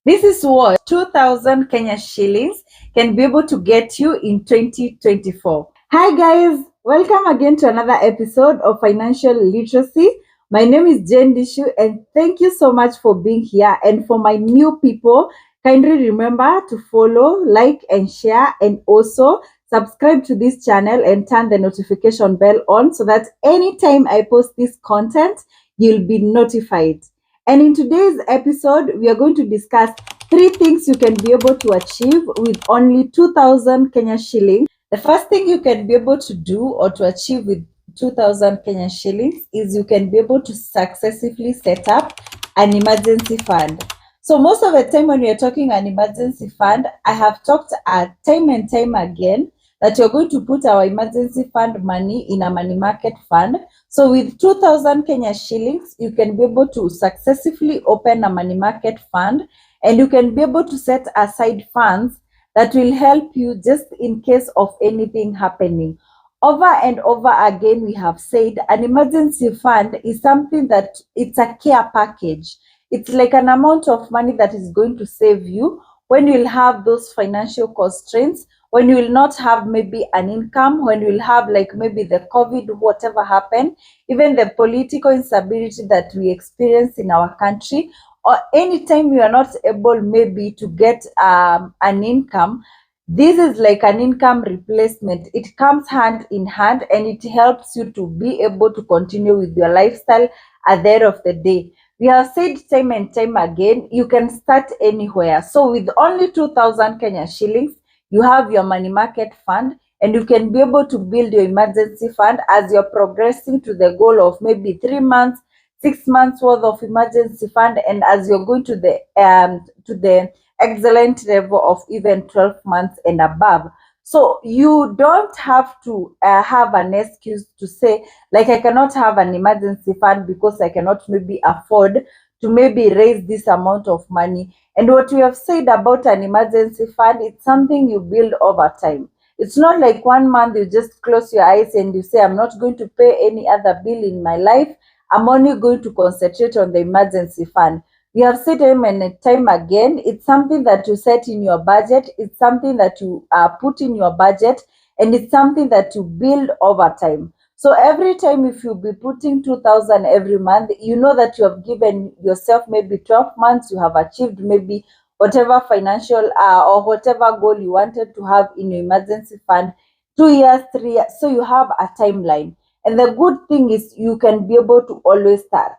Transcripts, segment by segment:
This is what 2,000 Kenya shillings can be able to get you in 2024. Hi guys, welcome again to another episode of Financial Literacy. My name is Jen Dishu and thank you so much for being here. And for my new people, kindly remember to follow, like and share, and also subscribe to this channel and turn the notification bell on so that anytime I post this content, you'll be notified. And in today's episode, we are going to discuss 3 things you can be able to achieve with only 2,000 Kenya shillings. The first thing you can be able to do or to achieve with 2,000 Kenya shillings is you can be able to successfully set up an emergency fund. So most of the time when we are talking an emergency fund, I have talked time and time again that you're going to put our emergency fund money in a money market fund. So with 2,000 Kenya shillings, you can be able to successfully open a money market fund and you can be able to set aside funds that will help you just in case of anything happening. Over and over again, we have said an emergency fund is something that it's a care package. It's like an amount of money that is going to save you when you'll have those financial constraints, when you will not have maybe an income, when you will have like maybe the COVID, whatever happened, even the political instability that we experience in our country, or anytime you are not able maybe to get an income. This is like an income replacement. It comes hand in hand and it helps you to be able to continue with your lifestyle at the end of the day. We have said time and time again, you can start anywhere. So with only 2,000 Kenya shillings, you have your money market fund and you can be able to build your emergency fund as you're progressing to the goal of maybe 3 months, 6 months worth of emergency fund, and as you're going to the excellent level of even 12 months and above. So you don't have to have an excuse to say, like, I cannot have an emergency fund because I cannot maybe afford to maybe raise this amount of money. And what we have said about an emergency fund, it's something you build over time. It's not like 1 month you just close your eyes and you say, I'm not going to pay any other bill in my life. I'm only going to concentrate on the emergency fund. We have said time and time again, it's something that you set in your budget, it's something that you put in your budget, and it's something that you build over time. So every time if you be putting 2,000 every month, you know that you have given yourself maybe 12 months, you have achieved maybe whatever financial or whatever goal you wanted to have in your emergency fund, 2 years, 3 years, so you have a timeline. And the good thing is you can be able to always start.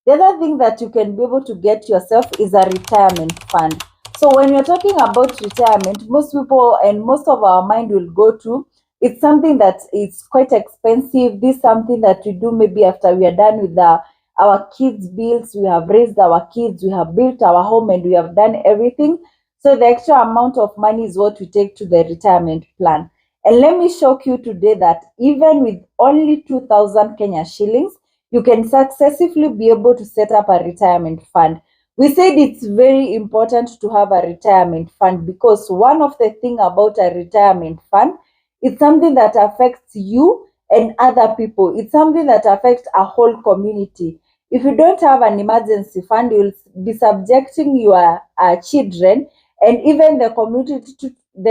The other thing that you can be able to get yourself is a retirement fund. So when you're talking about retirement, most people and most of our mind will go to, it's something that is quite expensive. This is something that we do maybe after we are done with our kids' bills, we have raised our kids, we have built our home, and we have done everything. So the extra amount of money is what we take to the retirement plan. And let me shock you today that even with only 2,000 Kenya shillings, you can successfully be able to set up a retirement fund. We said it's very important to have a retirement fund because one of the things about a retirement fund, it's something that affects you and other people. It's something that affects a whole community. If you don't have an emergency fund, you'll be subjecting your children and even the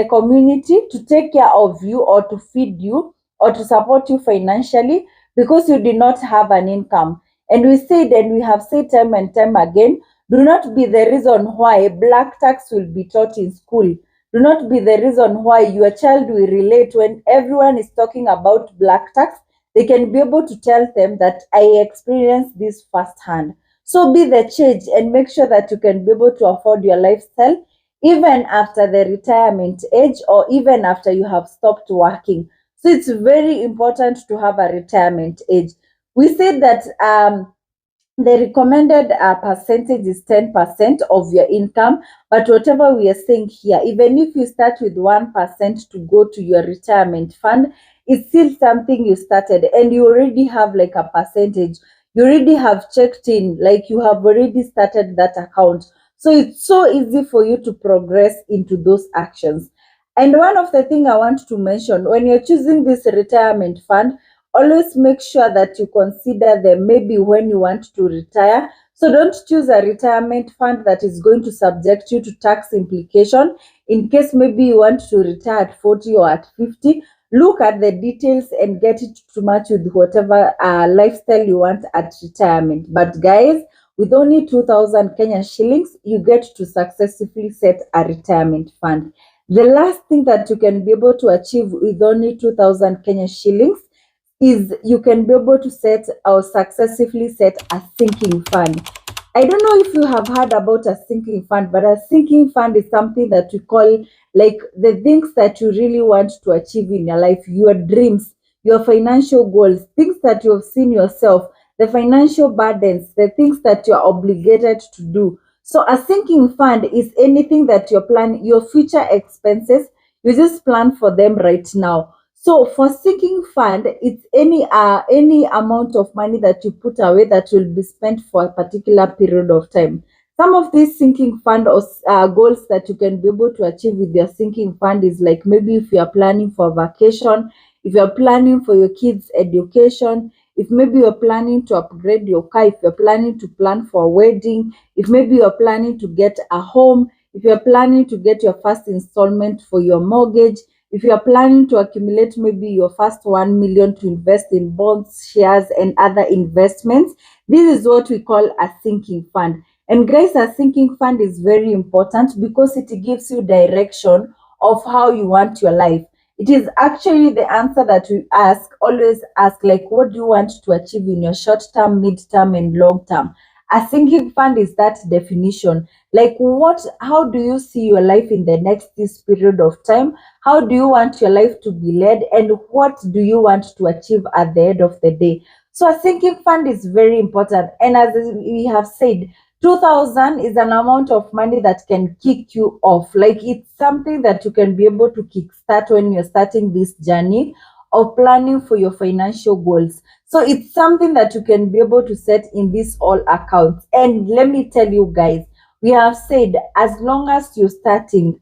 community to take care of you or to feed you or to support you financially because you did not have an income. And we said, and we have said time and time again, do not be the reason why black tax will be taught in school. Do not be the reason why your child will relate when everyone is talking about black tax. They can be able to tell them that I experienced this firsthand. So be the change and make sure that you can be able to afford your lifestyle even after the retirement age or even after you have stopped working. So it's very important to have a retirement age. We said that the recommended percentage is 10% of your income, but whatever we are saying here, even if you start with 1% to go to your retirement fund, it's still something you started and you already have like a percentage. You already have checked in, like you have already started that account. So it's so easy for you to progress into those actions. And one of the things I want to mention, when you're choosing this retirement fund, always make sure that you consider them maybe when you want to retire. So don't choose a retirement fund that is going to subject you to tax implication. In case maybe you want to retire at 40 or at 50, look at the details and get it to match with whatever lifestyle you want at retirement. But guys, with only 2,000 Kenyan shillings, you get to successfully set a retirement fund. The last thing that you can be able to achieve with only 2,000 Kenyan shillings is you can be able to set or successfully set a sinking fund. I don't know if you have heard about a sinking fund, but a sinking fund is something that we call like the things that you really want to achieve in your life, your dreams, your financial goals, things that you have seen yourself, the financial burdens, the things that you are obligated to do. So a sinking fund is anything that you're planning, your future expenses, you just plan for them right now. So for sinking fund, it's any amount of money that you put away that will be spent for a particular period of time. Some of these sinking fund or goals that you can be able to achieve with your sinking fund is like maybe if you are planning for vacation, if you are planning for your kids' education, if maybe you're planning to upgrade your car, if you're planning to plan for a wedding, if maybe you're planning to get a home, if you're planning to get your first installment for your mortgage, if you are planning to accumulate maybe your first 1 million to invest in bonds, shares, and other investments, this is what we call a sinking fund. And guys, a sinking fund is very important because it gives you direction of how you want your life. It is actually the answer that we always ask, like, what do you want to achieve in your short term, mid term, and long term? A sinking fund is that definition. Like, how do you see your life in the next this period of time? How do you want your life to be led, and what do you want to achieve at the end of the day? So a sinking fund is very important. And as we have said, 2,000 is an amount of money that can kick you off. Like, it's something that you can be able to kickstart when you're starting this journey of planning for your financial goals. So it's something that you can be able to set in these all accounts. And let me tell you guys, we have said as long as you're starting,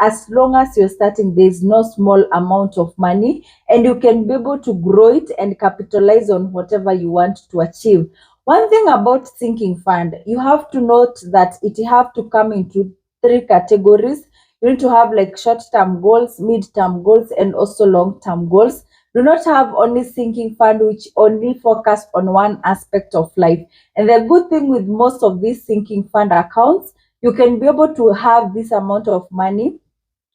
there's no small amount of money, and you can be able to grow it and capitalize on whatever you want to achieve. One thing about sinking fund, you have to note that it have to come into three categories. You need to have like short-term goals, mid-term goals, and also long-term goals. Do not have only sinking fund which only focus on one aspect of life. And the good thing with most of these sinking fund accounts, you can be able to have this amount of money,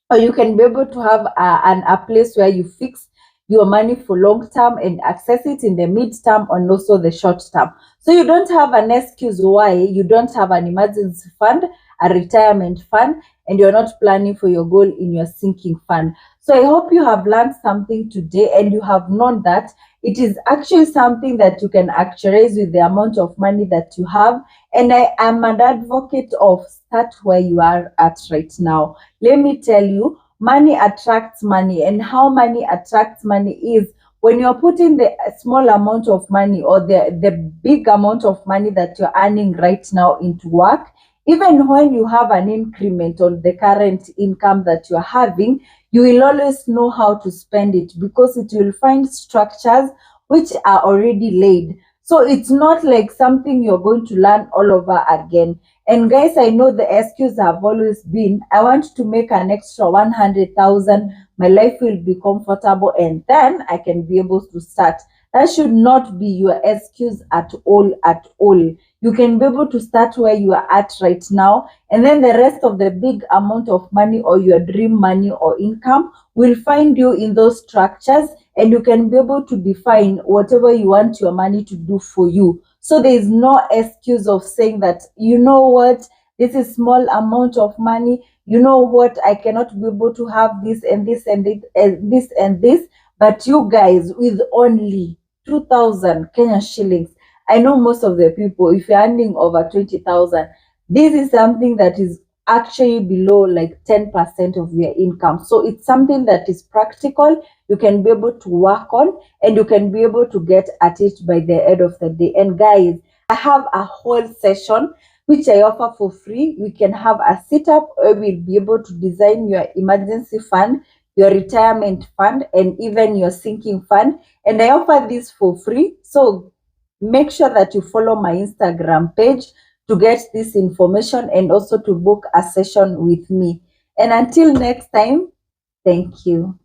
or you can be able to have a place where you fix your money for long term and access it in the mid term and also the short term. So you don't have an excuse why you don't have an emergency fund, a retirement fund, and you're not planning for your goal in your sinking fund. So I hope you have learned something today and you have known that it is actually something that you can actualize with the amount of money that you have. And I am an advocate of start where you are at right now. Let me tell you, money attracts money, and how money attracts money is when you're putting the small amount of money or the big amount of money that you're earning right now into work. Even when you have an increment on the current income that you're having, you will always know how to spend it because it will find structures which are already laid. So it's not like something you're going to learn all over again. And guys, I know the excuse have always been, I want to make an extra 100,000, my life will be comfortable, and then I can be able to start. That should not be your excuse at all, at all. You can be able to start where you are at right now, and then the rest of the big amount of money or your dream money or income will find you in those structures, and you can be able to define whatever you want your money to do for you. So there is no excuse of saying that, you know what, this is small amount of money, you know what, I cannot be able to have this and this and this and this and this. But you guys, with only 2,000 Kenyan shillings, I know most of the people, if you're earning over 20,000, this is something that is actually below like 10% of your income. So it's something that is practical, you can be able to work on, and you can be able to get at it by the end of the day. And guys, I have a whole session which I offer for free. We can have a setup where we'll be able to design your emergency fund, your retirement fund, and even your sinking fund. And I offer this for free. So make sure that you follow my Instagram page to get this information and also to book a session with me. And until next time, thank you.